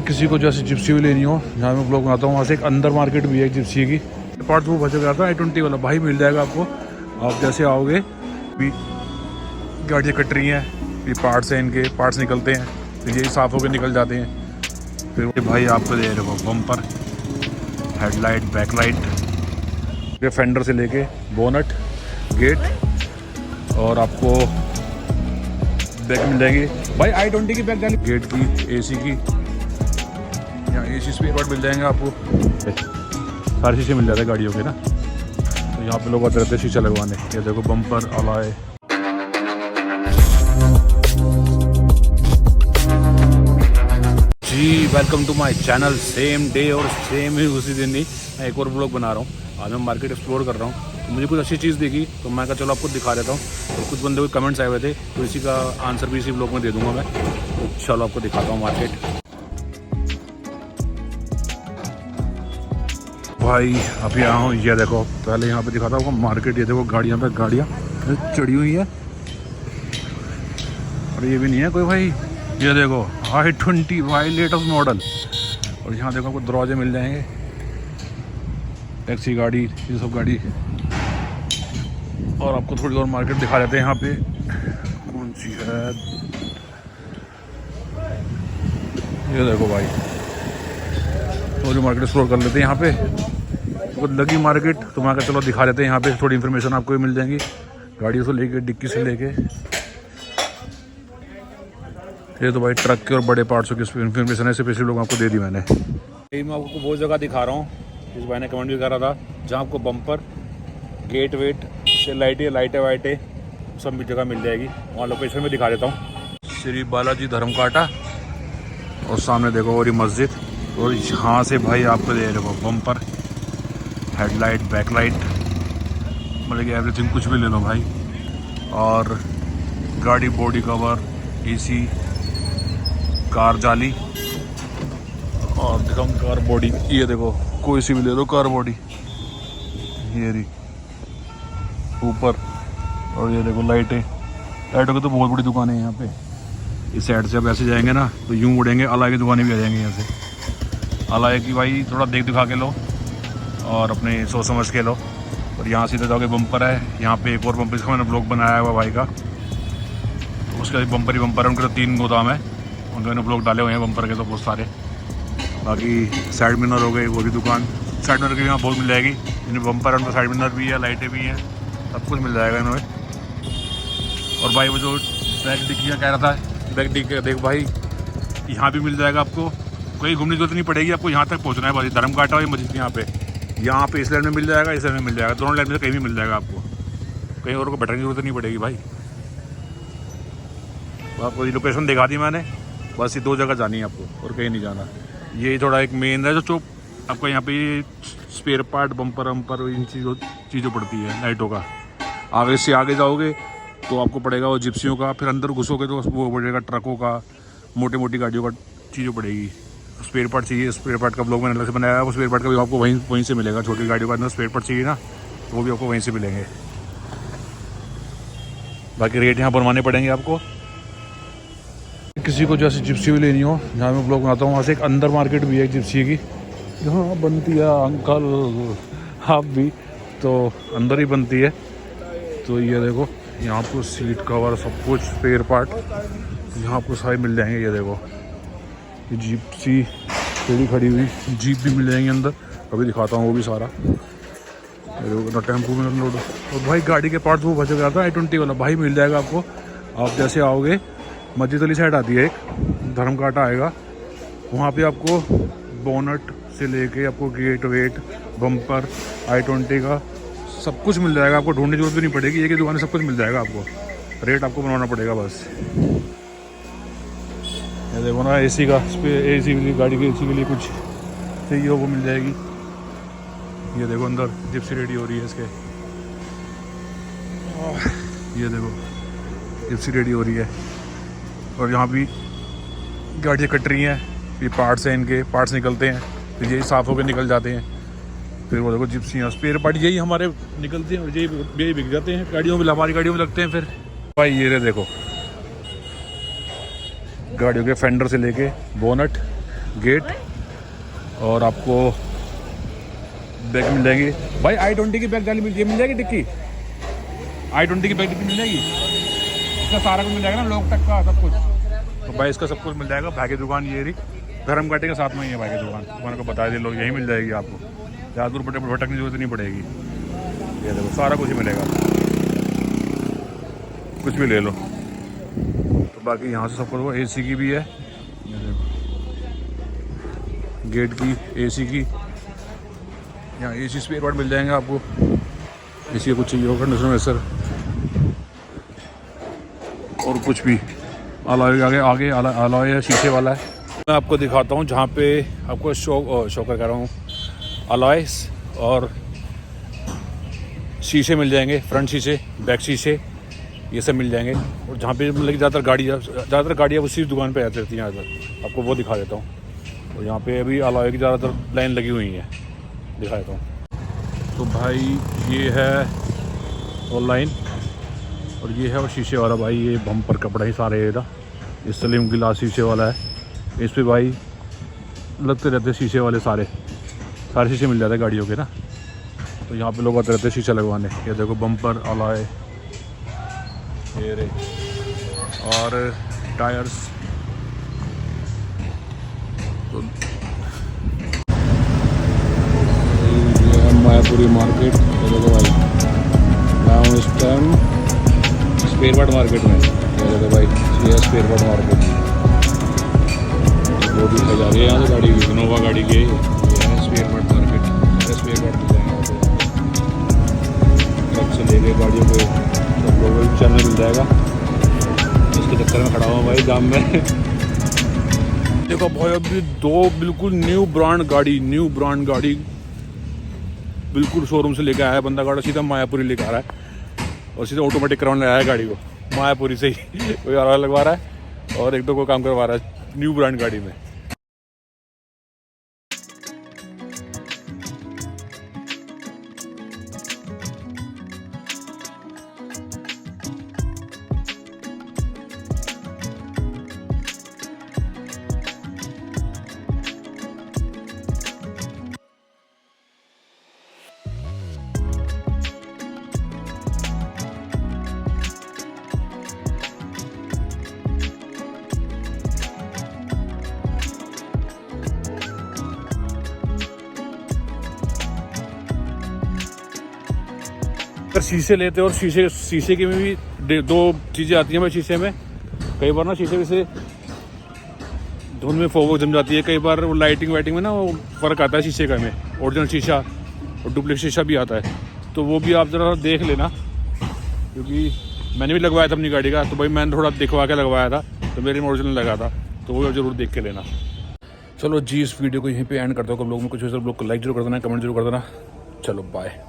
किसी को जैसे जिप्सी भी लेनी हो, जहाँ मैं ब्लॉग बनाता हूँ वहाँ से एक अंदर मार्केट भी है जिप्सी की। पार्ट्स वो बच गया था i20 वाला भाई मिल जाएगा आपको। आप जैसे आओगे भी गाड़ियाँ कट रही हैं, ये पार्ट्स हैं, इनके पार्ट्स निकलते हैं, फिर यही साफ़ होकर निकल जाते हैं। फिर भाई आपको दे रहे हो बम्पर, हेडलाइट, बैकलाइट, ये फेंडर से लेके बोनट, गेट, और आपको बैग मिल जाएंगे भाई i20 की बैग डाली, गेट की, एसी की, यहाँ एसी स्पेयर पार्ट मिल जाएंगे आपको। सारे शीशे मिल जाते हैं गाड़ियों के ना, तो यहाँ पे लोग आते रहते हैं शीशा लगवाने। ये देखो बम्पर अलाय। जी welcome to my channel. Same day और सेम ही उसी दिन ही मैं एक और ब्लॉग बना रहा हूँ। आज मैं मार्केट एक्सप्लोर कर रहा हूँ, तो मुझे कुछ अच्छी चीज़ देखी तो मैं कहा चलो आपको दिखा देता हूँ। तो कुछ बंदे को कमेंट्स आए हुए थे, तो इसी का आंसर भी इसी ब्लॉग में दे दूँगा मैं। तो चलो आपको दिखाता हूँ मार्केट। भाई अभी आया हूँ, ये देखो पहले यहाँ पे दिखाता हूँ मार्केट। ये देखो गाड़ियाँ पे गाड़ियाँ चढ़ी हुई है, और ये भी नहीं है कोई भाई। ये देखो i20 भाई लेटेस्ट मॉडल, और यहाँ देखो आपको दरवाजे मिल जाएंगे, टैक्सी गाड़ी, ये सब गाड़ी। और आपको थोड़ी और मार्केट दिखा देते हैं यहाँ पे कौन सी है। ये देखो भाई, थोड़ी मार्केट एक्सप्लोर कर लेते हैं यहाँ पे। तो लगी मार्केट तो मैं चलो दिखा देते हैं यहाँ पे, थोड़ी इन्फॉर्मेशन आपको भी मिल जाएंगी गाड़ियों से लेके, डिक्की से लेके। ये तो भाई ट्रक के और बड़े पार्ट्सों की इन्फॉर्मेशन है, स्पेशली लोग आपको दे दी मैंने। मैं आपको वो जगह दिखा रहा हूँ, इस भाई ने कमेंट भी करा था, जहाँ आपको बम्पर, गेट वेट से लाइटें वाइटें सब भी जगह मिल जाएगी। वहाँ लोकेशन में दिखा देता हूँ, श्री बालाजी धर्म काटा, और सामने देखो और ये मस्जिद। और यहाँ से भाई आपको दे देखो बम्पर, हेडलाइट, बैकलाइट, मतलब कि एवरीथिंग कुछ भी ले लो भाई। और गाड़ी बॉडी कवर, एसी, कार जाली, और दिखाऊँ कार बॉडी। ये देखो कोई सी भी ले लो कार बॉडी, ये रही ऊपर। और ये देखो लाइटें की तो बहुत बड़ी दुकानें हैं यहाँ पे। इस साइड से अब ऐसे जाएंगे ना तो यूँ उड़ेंगे, अलाय की दुकानें भी आ जाएंगी यहाँ से। अलाय की भाई थोड़ा देख दिखा के लो और अपने सोच समझ के लो। और यहाँ सीधे जाओगे बम्पर है, यहाँ पे एक और बम्पर, इसका मैंने ब्लॉग बनाया हुआ भाई का, तो उसका बम्पर ही बम्पर है। उनके तो 3 गोदाम है, उनके मैंने ब्लॉग डाले हुए हैं बम्पर के तो बहुत सारे। बाकी साइड मिरर हो गए, वो भी दुकान साइड मिरर की यहाँ बहुत मिल जाएगी। इन्हें बम्पर है, उनका साइड मिरर भी है, लाइटें भी हैं, सब कुछ मिल जाएगा इन्होंने। और भाई वो जो बैक डिक्कियाँ कह रहा था, बैक डिक्की देख भाई यहाँ भी मिल जाएगा आपको। कहीं घूमने की जरूरत नहीं पड़ेगी आपको, यहाँ तक पहुँचना है बस। धर्म काटा हुई मस्जिद यहाँ पे इस लाइन में मिल जाएगा, इस लाइन में मिल जाएगा, दोनों लाइन में से कहीं भी मिल जाएगा आपको। कहीं और को भटकने की जरूरत नहीं पड़ेगी भाई। तो आपको ये लोकेशन दिखा दी मैंने, बस ये 2 जगह जानी है आपको और कहीं नहीं जाना। ये थोड़ा एक मेन है जो चौक, आपको यहाँ पे स्पेयर पार्ट, बम्पर वम्पर, इन चीज़ों पड़ती है लाइटों का। आगे से आगे जाओगे तो आपको पड़ेगा वो जिप्सियों का, फिर अंदर घुसोगे तो वो पड़ेगा ट्रकों का, मोटी गाड़ियों का चीज़ों पड़ेगी। स्पेयर पार्ट चाहिए, स्पेयर पार्ट का ब्लॉग मैंने अलग से बनाया है, वो स्पेयर पार्ट का भी आपको वहीं से मिलेगा। छोटी गाड़ियों का अंदर स्पेयर पार्ट चाहिए ना, तो वो भी आपको वहीं से मिलेंगे। बाकी रेट यहाँ बनवाने पड़ेंगे आपको। किसी को जैसे जिप्सी भी लेनी हो, जहाँ मैं ब्लॉग बनाता हूँ वहाँ से एक अंदर मार्केट भी है जिप्सी की, जहाँ बनती है अंकल, आप भी तो अंदर ही बनती है। तो ये देखो यहाँ आपको सीट कवर, सब कुछ स्पेयर पार्ट यहाँ आपको सारे मिल जाएंगे। ये देखो ये जिप्सी सीढ़ी खड़ी हुई जीप भी मिल जाएंगी अंदर, अभी दिखाता हूँ वो भी सारा। टेम्पो में लोड। और भाई गाड़ी के पार्ट्स वो बच गया था i20 वाला भाई मिल जाएगा आपको। आप जैसे आओगे मस्जिद वाली साइड आती है एक, धर्म काटा आएगा, वहाँ पे आपको बोनट से लेके आपको गेट वेट, बम्पर, i20 का सब कुछ मिल जाएगा आपको। ढूंढने की जरूरत भी नहीं पड़ेगी, एक ही दुकान में सब कुछ मिल जाएगा आपको। रेट आपको बनवाना पड़ेगा बस। ये देखो ना एसी का, एसी के लिए, गाड़ी की एसी के लिए कुछ चाहिए हो वो मिल जाएगी। ये देखो अंदर जिप्सी रेडी हो रही है इसके, ये देखो जिप्सी रेडी हो रही है। और यहाँ भी गाड़ियाँ कट रही हैं, ये पार्ट्स हैं, इनके पार्ट्स निकलते हैं, फिर यही साफ़ होकर निकल जाते हैं। फिर वो देखो जिप्सियाँ, स्पेयर पार्ट यही हमारे निकलते हैं, यही बिक जाते हैं गाड़ियों में, हमारी गाड़ियों में लगते हैं। फिर भाई ये देखो गाड़ियों के फेंडर से लेके बोनट, गेट और आपको बैग मिल जाएंगे भाई। i20 की बैग जाली मिल जाएगी टिक्की। i20 की बैग टिक्की मिल जाएगी, इसका सारा कुछ मिल जाएगा ना, लोग तक का सब कुछ। तो भाई इसका सब कुछ मिल जाएगा। भाई की दुकान ये रही, धर्म घाटी के साथ में ही है भाई की दुकान। दुकान को बता दिए लोग, यही मिल जाएगी आपको, ज़्यादा दूर भटकने की जरूरत नहीं पड़ेगी। ये देखो सारा कुछ ही मिलेगा, कुछ भी ले लो। तो बाकी यहाँ से सब कुछ, वो AC की भी है, गेट की, AC की, यहाँ AC स्पेयर पार्ट मिल जाएंगे आपको। AC कुछ चाहिए होगा, कंडीशनर सर और कुछ भी। अलॉय आगे अलॉय है, शीशे वाला है। मैं आपको दिखाता हूँ जहाँ पे आपको शोकर कह रहा हूँ, अलॉयस और शीशे मिल जाएंगे, फ्रंट शीशे, बैक शीशे, ये सब मिल जाएंगे। और जहाँ पे मतलब ज़्यादातर गाड़ियाँ उसी दुकान पे आती रहती हैं। यहाँ पर आपको वो दिखा देता हूँ। और यहाँ पे अभी अलॉय की ज़्यादातर लाइन लगी हुई है, दिखा देता हूँ। तो भाई ये है ऑनलाइन और ये है वो शीशे वाला भाई। ये बम्पर कपड़ा ही सारे ये सलीम गिलास शीशे वाला है। इस पे भाई लगते रहते शीशे वाले, सारे शीशे मिल जाते हैं गाड़ियों के ना। तो यहाँ पे लोग आते रहते हैं शीशा लगवाने। ये देखो बम्पर अलॉय, ये रे, और टायर्स। तो ये है मायापुरी मार्केट। ये देखो भाई, मैं हूँ इस टाइम स्पेयर पार्ट मार्केट में। ये देखो भाई, ये है स्पेयर पार्ट मार्केट। वो भी जा रही है यहाँ से गाड़ी की, इनोवा गाड़ी की। ये है स्पेयर पार्ट मार्केट, सारे स्पेयर पार्ट मिल जाएंगे यहाँ पे। ट्रक से ले गए गाड़ियों को, सब लोगों को चलने मिल जाएगा। इसके चक्कर में खड़ा हुआ भाई जाम में। देखो भाई अभी 2 बिल्कुल न्यू ब्रांड गाड़ी बिल्कुल शोरूम से लेकर आया है बंदा। गाड़ी सीधा मायापुरी लेकर आ रहा है और सीधा ऑटोमेटिक करवाने लगाया है गाड़ी को मायापुरी से ही। कोई और लगवा रहा है और 1-2 को काम करवा रहा है न्यू ब्रांड गाड़ी में। अगर शीशे लेते हो और शीशे की में भी 2 चीज़ें आती हैं भाई शीशे में। कई बार ना शीशे से धुंध में फोकस जम जाती है, कई बार वो लाइटिंग वाइटिंग में ना वो फ़र्क आता है शीशे का में। ओरिजिनल शीशा और डुप्लीकेट शीशा भी आता है, तो वो भी आप ज़रा देख लेना, क्योंकि मैंने भी लगवाया था अपनी गाड़ी का। तो भाई मैंने थोड़ा दिखवा के लगवाया था, तो मेरे में ओरिजिनल लगा था, तो वो ज़रूर देख के लेना। चलो जी, इस वीडियो को यहीं पे एंड करता हूँ। लोगों में कुछ सब लोग को लाइक जरूर कर देना, कमेंट जरूर कर देना। चलो बाय।